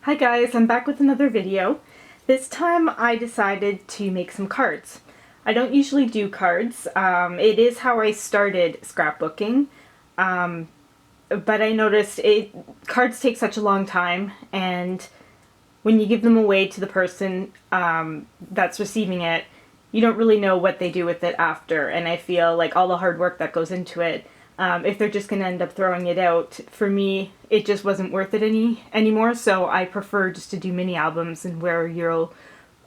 Hi guys, I'm back with another video. This time I decided to make some cards. I don't usually do cards. It is how I started scrapbooking, but I noticed cards take such a long time, and when you give them away to the person that's receiving it, you don't really know what they do with it after, and I feel like all the hard work that goes into it, if they're just going to end up throwing it out, for me, it just wasn't worth it anymore. So I prefer just to do mini albums and where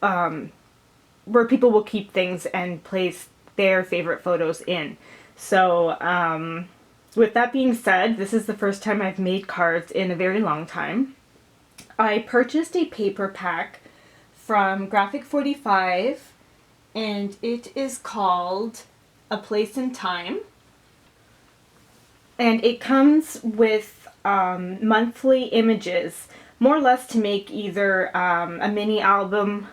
where people will keep things and place their favorite photos in. So with that being said, this is the first time I've made cards in a very long time. I purchased a paper pack from Graphic 45, and it is called A Place in Time. And it comes with monthly images, more or less to make either a mini album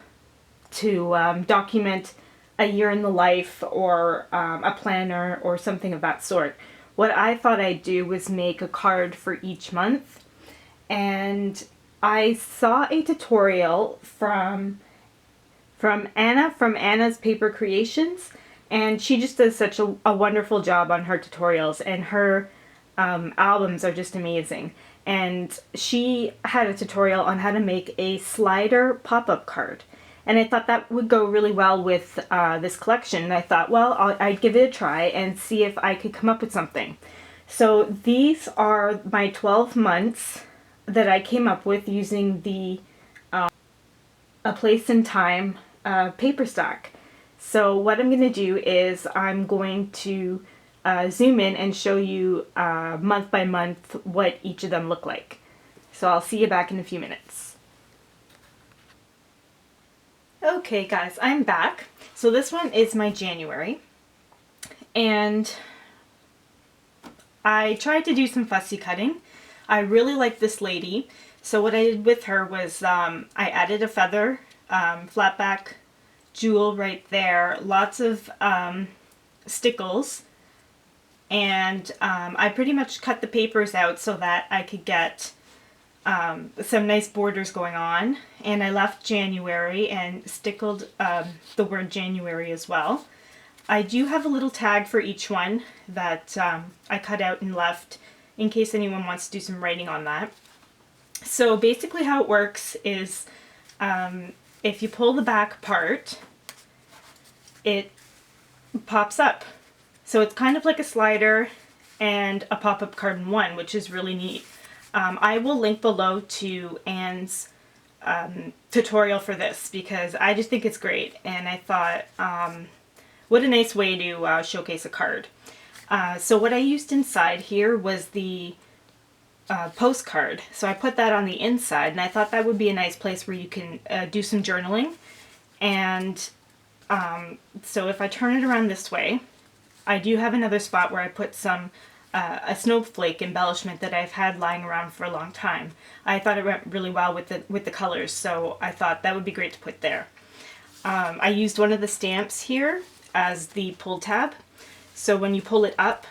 to document a year in the life, or a planner or something of that sort. What I thought I'd do was make a card for each month, and I saw a tutorial from Anna from Anna's Paper Creations, and she just does such a wonderful job on her tutorials, and her albums are just amazing. And she had a tutorial on how to make a slider pop-up card, and I thought that would go really well with this collection. And I thought, well, I'd give it a try and see if I could come up with something. So these are my 12 months that I came up with using the A Place in Time paper stack. So what I'm going to do is I'm going to zoom in and show you month by month what each of them look like. So I'll see you back in a few minutes. Okay guys, I'm back. So this one is my January, and I tried to do some fussy cutting. I really like this lady, so what I did with her was I added a feather, flat back jewel right there, lots of stickles, and I pretty much cut the papers out so that I could get some nice borders going on, and I left January and stickled the word January as well. I do have a little tag for each one that I cut out and left in case anyone wants to do some writing on that. So basically how it works is if you pull the back part, it pops up. So it's kind of like a slider and a pop-up card in one, which is really neat. I will link below to Anne's tutorial for this because I just think it's great, and I thought what a nice way to showcase a card. So what I used inside here was the postcard. So I put that on the inside, and I thought that would be a nice place where you can do some journaling. And so if I turn it around this way, I do have another spot where I put some a snowflake embellishment that I've had lying around for a long time. I thought it went really well with the colors, so I thought that would be great to put there. I used one of the stamps here as the pull tab, so when you pull it up,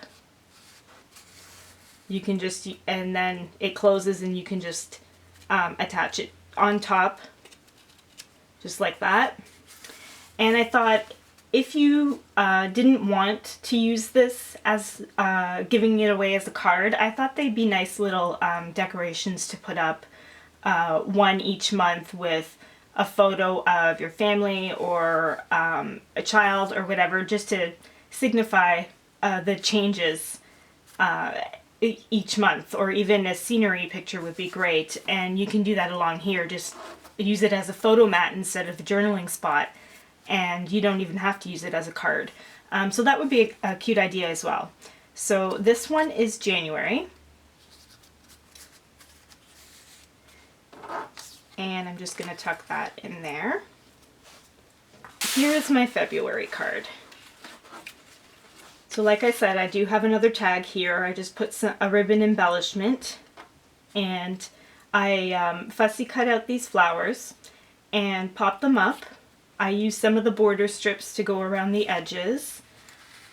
you can just, and then it closes and you can just attach it on top, just like that. And I thought, if you didn't want to use this as giving it away as a card, I thought they'd be nice little decorations to put up, one each month with a photo of your family or a child or whatever, just to signify the changes each month. Or even a scenery picture would be great, and you can do that along here. Just use it as a photo mat instead of the journaling spot, and you don't even have to use it as a card. So that would be a cute idea as well. So this one is January. And I'm just going to tuck that in there. Here is my February card. So like I said, I do have another tag here. I just put a ribbon embellishment, and I fussy cut out these flowers and popped them up. I use some of the border strips to go around the edges,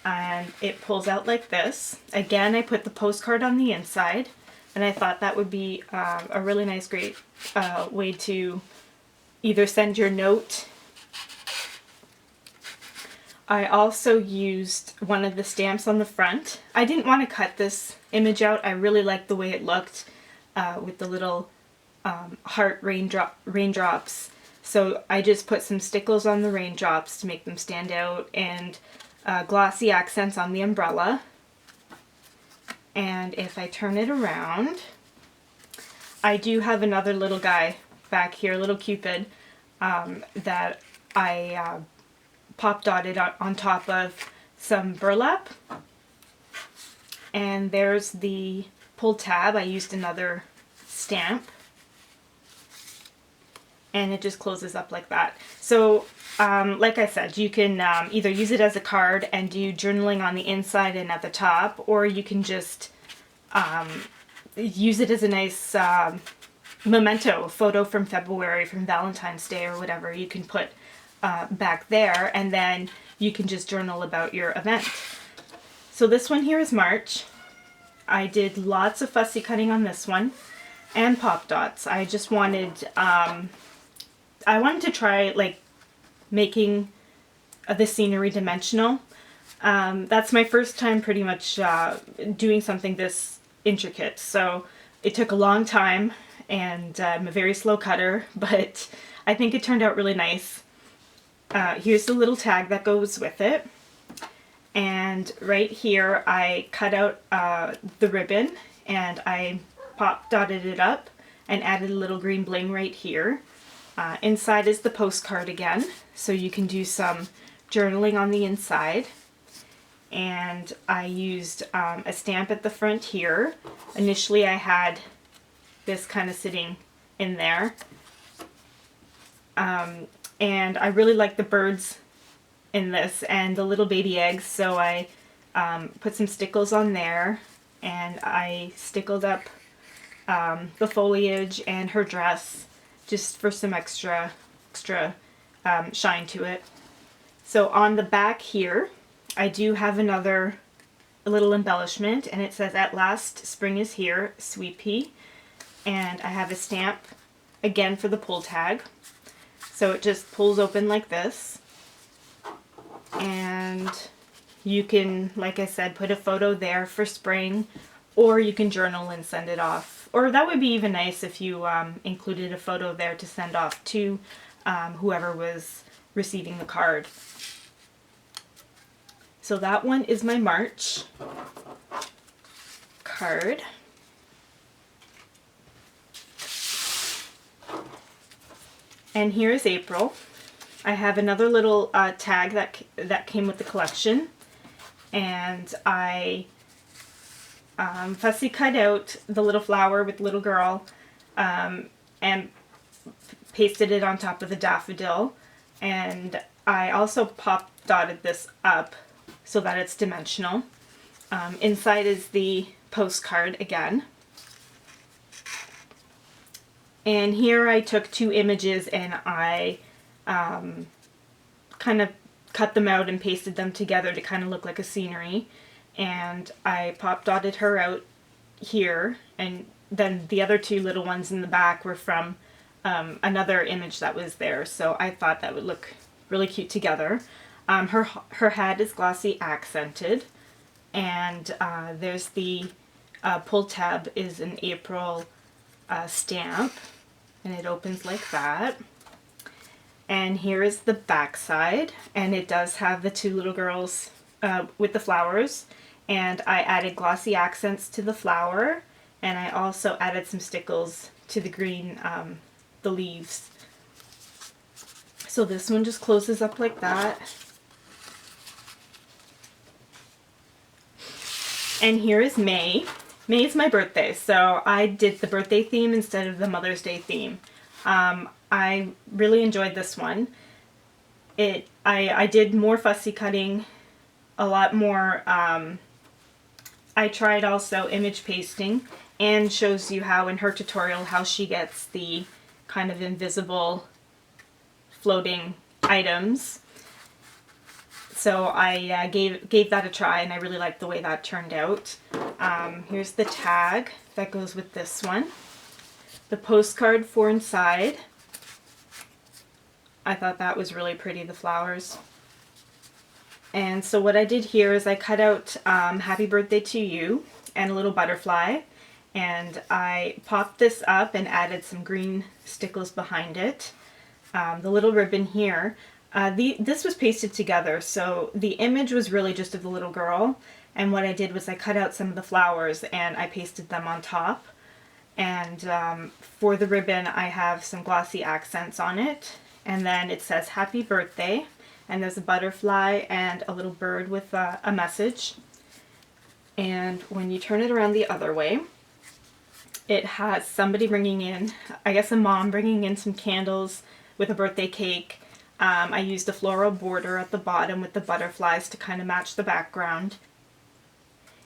and it pulls out like this. Again, I put the postcard on the inside, and I thought that would be a really nice, great way to either send your note. I also used one of the stamps on the front. I didn't want to cut this image out. I really liked the way it looked with the little heart raindrops. So I just put some stickles on the raindrops to make them stand out, and glossy accents on the umbrella. And if I turn it around, I do have another little guy back here, little Cupid, that I pop dotted on top of some burlap. And there's the pull tab. I used another stamp, and it just closes up like that. So like I said, you can either use it as a card and do journaling on the inside and at the top, or you can just use it as a nice memento photo from February, from Valentine's Day or whatever. You can put back there, and then you can just journal about your event. So this one here is March. I did lots of fussy cutting on this one and pop dots. I just wanted I wanted to try like making the scenery dimensional. That's my first time pretty much doing something this intricate, so it took a long time, and I'm a very slow cutter, but I think it turned out really nice. Here's the little tag that goes with it, and right here I cut out the ribbon, and I pop dotted it up and added a little green bling right here. Inside is the postcard again, so you can do some journaling on the inside. And I used a stamp at the front here. Initially I had this kind of sitting in there. And I really like the birds in this and the little baby eggs, so I put some stickles on there, and I stickled up the foliage and her dress just for some extra shine to it. So on the back here, I do have another little embellishment, and it says, "At last, spring is here, sweet pea." And I have a stamp again for the pull tag. So it just pulls open like this. And you can, like I said, put a photo there for spring, or you can journal and send it off. Or that would be even nice if you included a photo there to send off to whoever was receiving the card. So that one is my March card. And here is April. I have another little tag that came with the collection, and I fussy cut out the little flower with the little girl and pasted it on top of the daffodil, and I also pop dotted this up so that it's dimensional. Inside is the postcard again. And here I took two images and I kind of cut them out and pasted them together to kind of look like a scenery. And I pop dotted her out here, and then the other two little ones in the back were from another image that was there. So I thought that would look really cute together. Her hat is glossy accented, and there's the pull tab is an April stamp, and it opens like that. And here is the back side, and it does have the two little girls with the flowers, and I added glossy accents to the flower, and I also added some stickles to the green, the leaves. So this one just closes up like that. And here is May. May is my birthday, so I did the birthday theme instead of the Mother's Day theme. I really enjoyed this one. I did more fussy cutting, a lot more. I tried also image pasting, and shows you how in her tutorial how she gets the kind of invisible floating items. So I gave that a try, and I really liked the way that turned out. Here's the tag that goes with this one. The postcard for inside. I thought that was really pretty, the flowers. And so what I did here is I cut out Happy Birthday to You and a little butterfly. And I popped this up and added some green stickles behind it. The little ribbon here. This was pasted together, so the image was really just of the little girl. And what I did was I cut out some of the flowers and I pasted them on top. And for the ribbon, I have some glossy accents on it. And then it says Happy Birthday. And there's a butterfly and a little bird with a message. And when you turn it around the other way, it has somebody bringing in, I guess a mom bringing in some candles with a birthday cake. I used a floral border at the bottom with the butterflies to kind of match the background.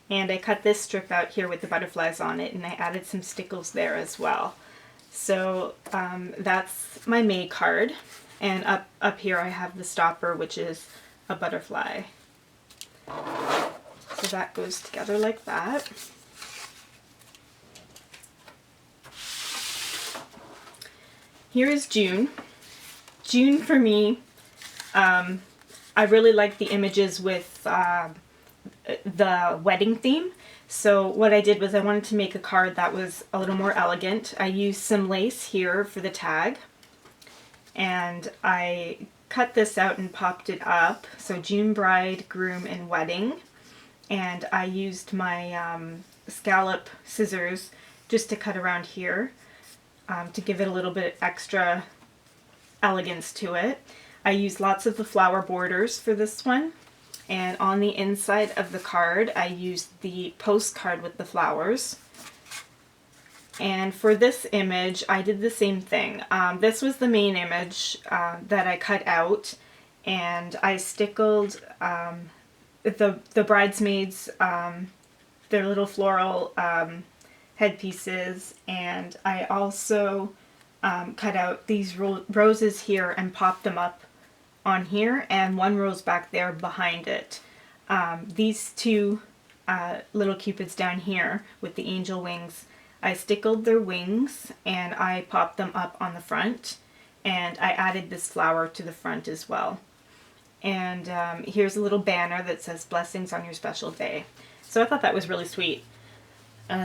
And I cut this strip out here with the butterflies on it, and I added some stickles there as well. So that's my May card. And up here I have the stopper, which is a butterfly. So that goes together like that. Here is June. June for me, I really like the images with the wedding theme. So what I did was I wanted to make a card that was a little more elegant. I used some lace here for the tag. And I cut this out and popped it up. So June bride, groom, and wedding. And I used my scallop scissors just to cut around here to give it a little bit extra elegance to it. I used lots of the flower borders for this one. And on the inside of the card, I used the postcard with the flowers. And for this image, I did the same thing. This was the main image that I cut out, and I stickled the bridesmaids, their little floral headpieces, and I also cut out these roses here and popped them up on here, and one rose back there behind it. These two little cupids down here with the angel wings, I stickled their wings and I popped them up on the front, and I added this flower to the front as well. And here's a little banner that says blessings on your special day. So I thought that was really sweet.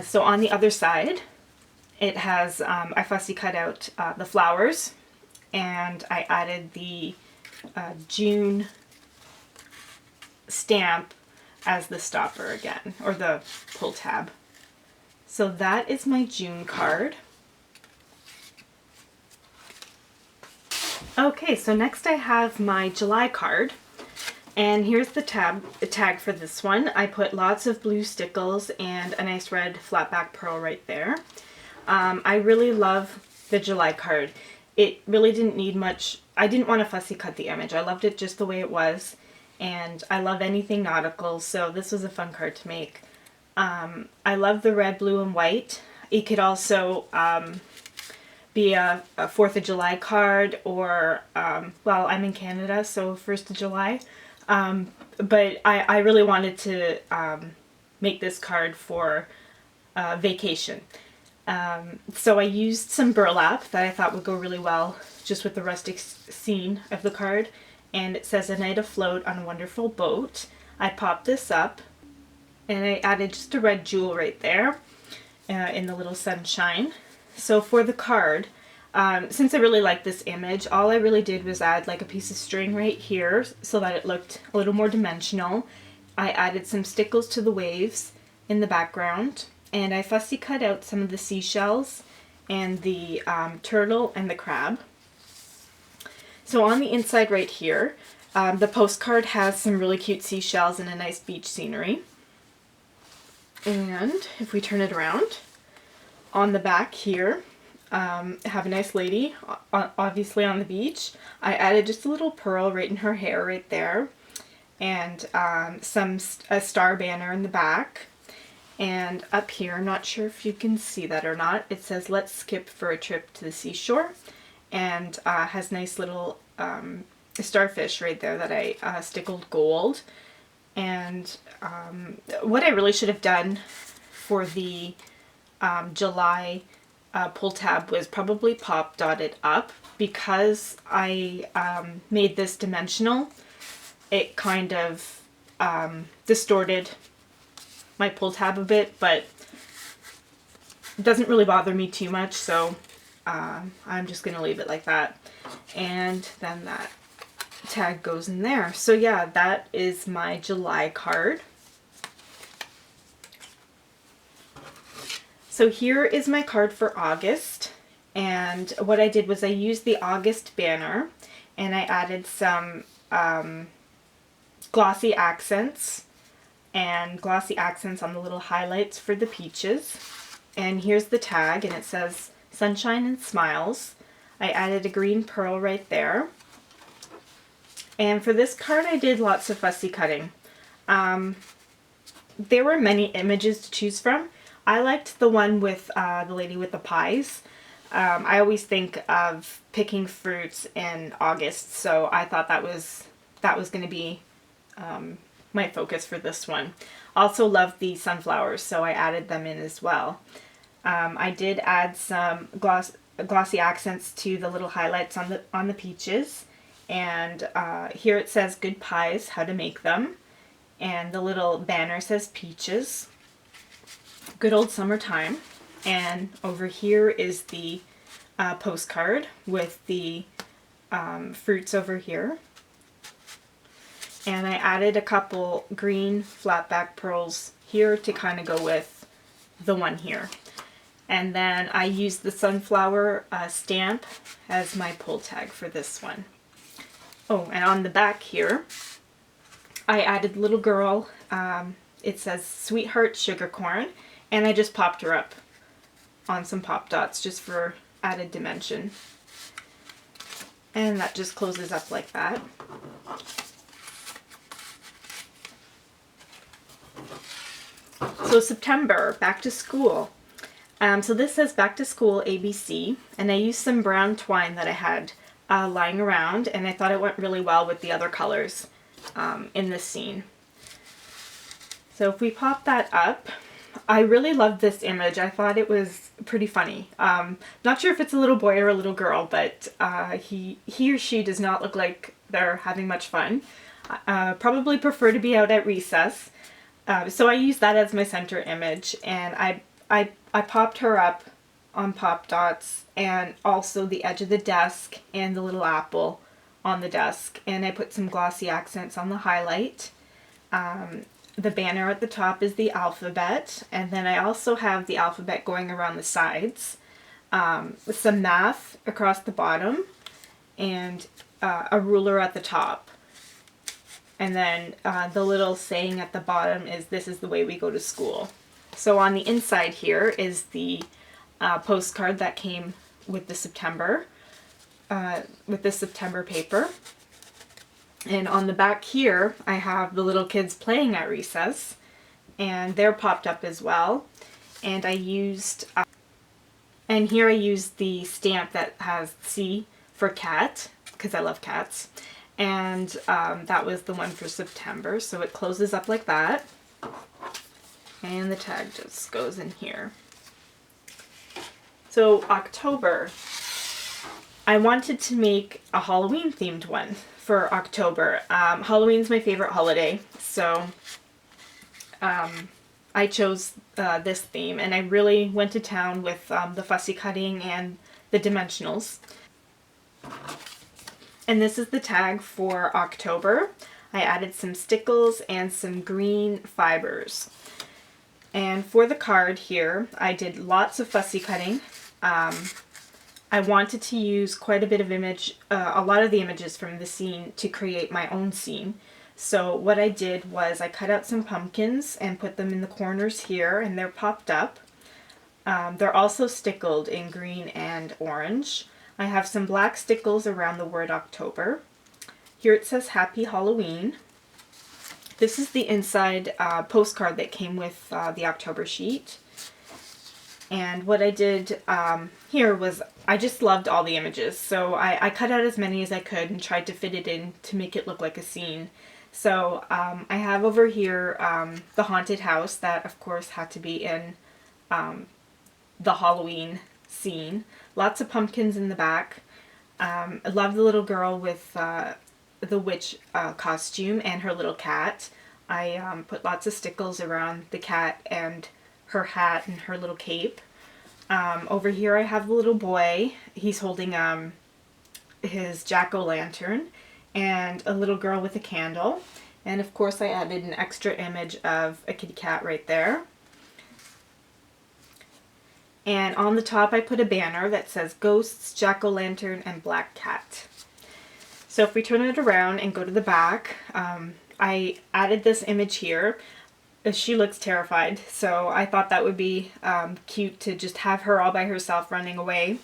So on the other side, it has, I fussy cut out the flowers, and I added the June stamp as the stopper again, or the pull tab. So that is my June card. Okay, so next I have my July card. And here's the tag for this one. I put lots of blue stickles and a nice red flat back pearl right there. I really love the July card. It really didn't need much. I didn't want to fussy cut the image. I loved it just the way it was. And I love anything nautical, so this was a fun card to make. I love the red, blue, and white. It could also be a 4th of July card, or, well, I'm in Canada, so 1st of July. But I really wanted to make this card for vacation. So I used some burlap that I thought would go really well just with the rustic scene of the card. And it says, "A night afloat on a wonderful boat." I popped this up and I added just a red jewel right there in the little sunshine. So for the card, since I really like this image, all I really did was add like a piece of string right here so that it looked a little more dimensional. I added some stickles to the waves in the background, and I fussy cut out some of the seashells and the turtle and the crab. So on the inside right here, the postcard has some really cute seashells and a nice beach scenery. And if we turn it around, on the back here, have a nice lady, obviously on the beach. I added just a little pearl right in her hair right there, and a star banner in the back. And up here, I'm not sure if you can see that or not, it says, "Let's skip for a trip to the seashore," and has nice little starfish right there that I stickled gold. And what I really should have done for the July pull tab was probably pop dotted up. Because I made this dimensional, it kind of distorted my pull tab a bit, but it doesn't really bother me too much, so I'm just going to leave it like that. And then that tag goes in there. So yeah, that is my July card. So here is my card for August, and what I did was I used the August banner and I added some glossy accents on the little highlights for the peaches. And here's the tag, and it says Sunshine and Smiles. I added a green pearl right there. And for this card I did lots of fussy cutting. There were many images to choose from. I liked the one with the lady with the pies. I always think of picking fruits in August, so I thought that was going to be my focus for this one. Also love the sunflowers, so I added them in as well. I did add some glossy accents to the little highlights on the peaches, and here it says good pies, how to make them, and the little banner says peaches. Good old summertime. And over here is the postcard with the fruits over here. And I added a couple green flatback pearls here to kind of go with the one here. And then I used the sunflower stamp as my pull tag for this one. Oh, and on the back here, I added little girl. It says Sweetheart Sugar Corn, and I just popped her up on some pop dots just for added dimension. And that just closes up like that. So September, back to school. So this says back to school ABC, and I used some brown twine that I had lying around, and I thought it went really well with the other colors in this scene. So if we pop that up, I really loved this image. I thought it was pretty funny. Not sure if it's a little boy or a little girl, but he or she does not look like they're having much fun. Probably prefer to be out at recess. So I used that as my center image, and I popped her up on pop dots, and also the edge of the desk and the little apple on the desk, and I put some glossy accents on the highlight. The banner at the top is the alphabet, and then I also have the alphabet going around the sides, with some math across the bottom, and a ruler at the top. And then the little saying at the bottom is, "This is the way we go to school." So on the inside here is the postcard that came with the September paper. And on the back here, I have the little kids playing at recess, and they're popped up as well. And I used, and here I used the stamp that has C for cat, because I love cats. And that was the one for September, so it closes up like that. And the tag just goes in here. So October, I wanted to make a Halloween themed one for October. Halloween's my favorite holiday, so I chose this theme, and I really went to town with the fussy cutting and the dimensionals. And this is the tag for October. I added some stickles and some green fibers. And for the card here, I did lots of fussy cutting. I wanted to use quite a bit of a lot of the images from the scene to create my own scene. So what I did was I cut out some pumpkins and put them in the corners here, and they're popped up. They're also stickled in green and orange. I have some black stickles around the word October. Here it says Happy Halloween. This is the inside postcard that came with the October sheet. And what I did here was I just loved all the images. So I cut out as many as I could and tried to fit it in to make it look like a scene. So I have over here the haunted house that of course had to be in the Halloween scene. Lots of pumpkins in the back. I love the little girl with the witch costume and her little cat. I put lots of stickles around the cat and her hat and her little cape. Over here I have the little boy. He's holding his jack-o'-lantern and a little girl with a candle. And of course I added an extra image of a kitty cat right there. And on the top I put a banner that says Ghosts, Jack-o'-lantern, and Black Cat. So if we turn it around and go to the back, I added this image here. She looks terrified, so I thought that would be cute to just have her all by herself running away.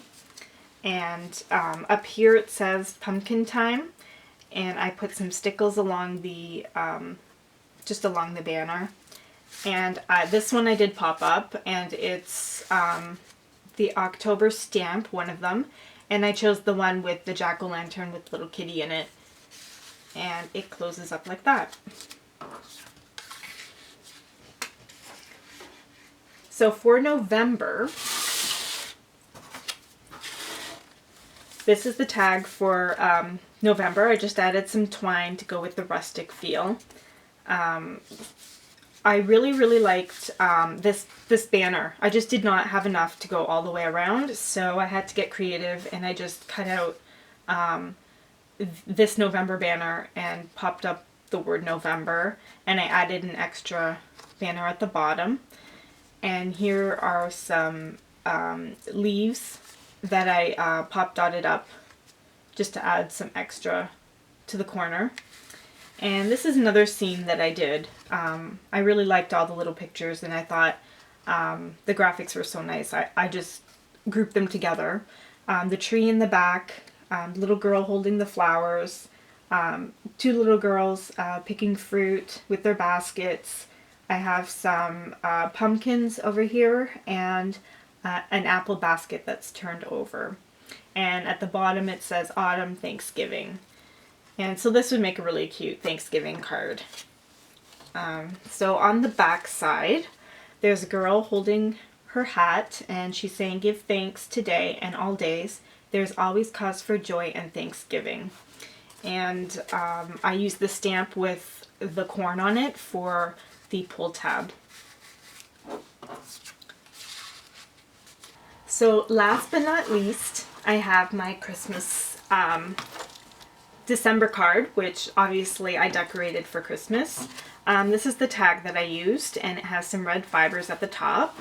And up here it says Pumpkin Time, and I put some stickles along the, just along the banner. And this one I did pop up, and it's the October stamp, one of them. And I chose the one with the jack-o'-lantern with little kitty in it. And it closes up like that. So for November, this is the tag for November. I just added some twine to go with the rustic feel. I really liked this banner. I just did not have enough to go all the way around, so I had to get creative, and I just cut out this November banner and popped up the word November, and I added an extra banner at the bottom. And here are some leaves that I pop dotted up just to add some extra to the corner. And this is another scene that I did. I really liked all the little pictures, and I thought the graphics were so nice. I just grouped them together. The tree in the back, the little girl holding the flowers, two little girls picking fruit with their baskets. I have some pumpkins over here and an apple basket that's turned over. And at the bottom it says Autumn Thanksgiving. And so this would make a really cute Thanksgiving card. So on the back side, there's a girl holding her hat, and she's saying, "Give thanks today and all days. There's always cause for joy and thanksgiving." And I used the stamp with the corn on it for the pull tab. So last but not least, I have my Christmas December card, which obviously I decorated for Christmas. This is the tag that I used, and it has some red fibers at the top.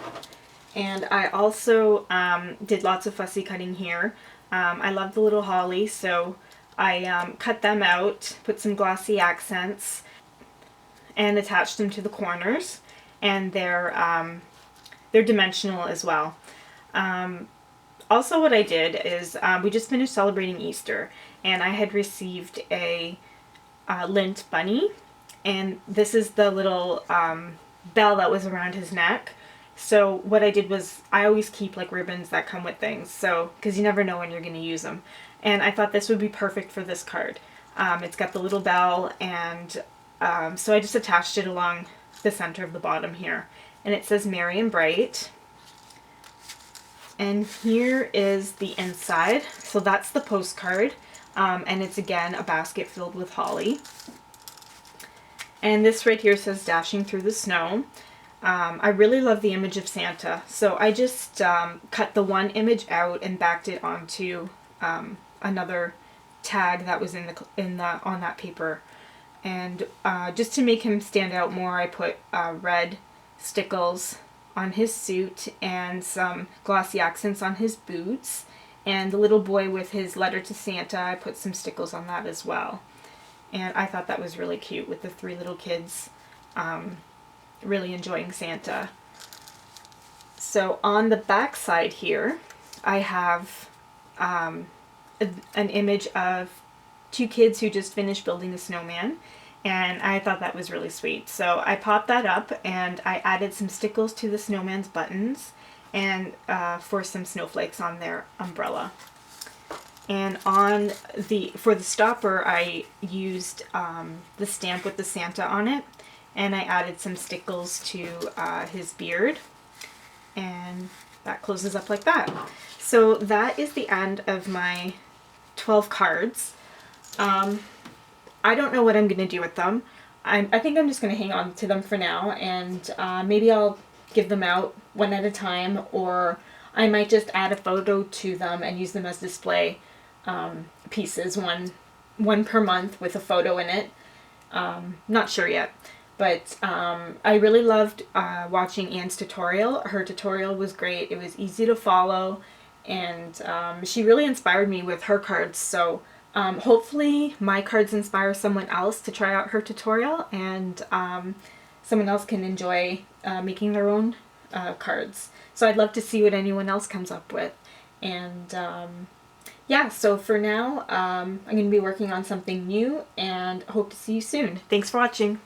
And I also did lots of fussy cutting here. I love the little holly, so I cut them out, put some glossy accents, and attached them to the corners. And they're dimensional as well. Also what I did is we just finished celebrating Easter, and I had received a lint bunny, and this is the little bell that was around his neck. So what I did was, I always keep like ribbons that come with things, so because you never know when you're going to use them. And I thought this would be perfect for this card. It's got the little bell, and so I just attached it along the center of the bottom here. And it says Merry and Bright. And here is the inside. So that's the postcard. And it's again a basket filled with holly. And this right here says Dashing Through the Snow. I really love the image of Santa, so I just cut the one image out and backed it onto another tag that was on that paper. And just to make him stand out more, I put red stickles on his suit and some glossy accents on his boots. And the little boy with his letter to Santa, I put some stickles on that as well. And I thought that was really cute with the three little kids really enjoying Santa. So on the back side here, I have an image of two kids who just finished building a snowman, and I thought that was really sweet. So I popped that up, and I added some stickles to the snowman's buttons, and for some snowflakes on their umbrella. And for the stopper, I used the stamp with the Santa on it, and I added some stickles to his beard. And that closes up like that. So that is the end of my 12 cards. I don't know what I'm going to do with them. I think I'm just going to hang on to them for now, and maybe I'll give them out one at a time, or I might just add a photo to them and use them as display pieces, one per month with a photo in it. Not sure yet. But I really loved watching Anne's tutorial. Her tutorial was great. It was easy to follow, and she really inspired me with her cards. So hopefully my cards inspire someone else to try out her tutorial, and someone else can enjoy making their own cards. So I'd love to see what anyone else comes up with. And yeah, so for now, I'm going to be working on something new, and hope to see you soon. Thanks for watching.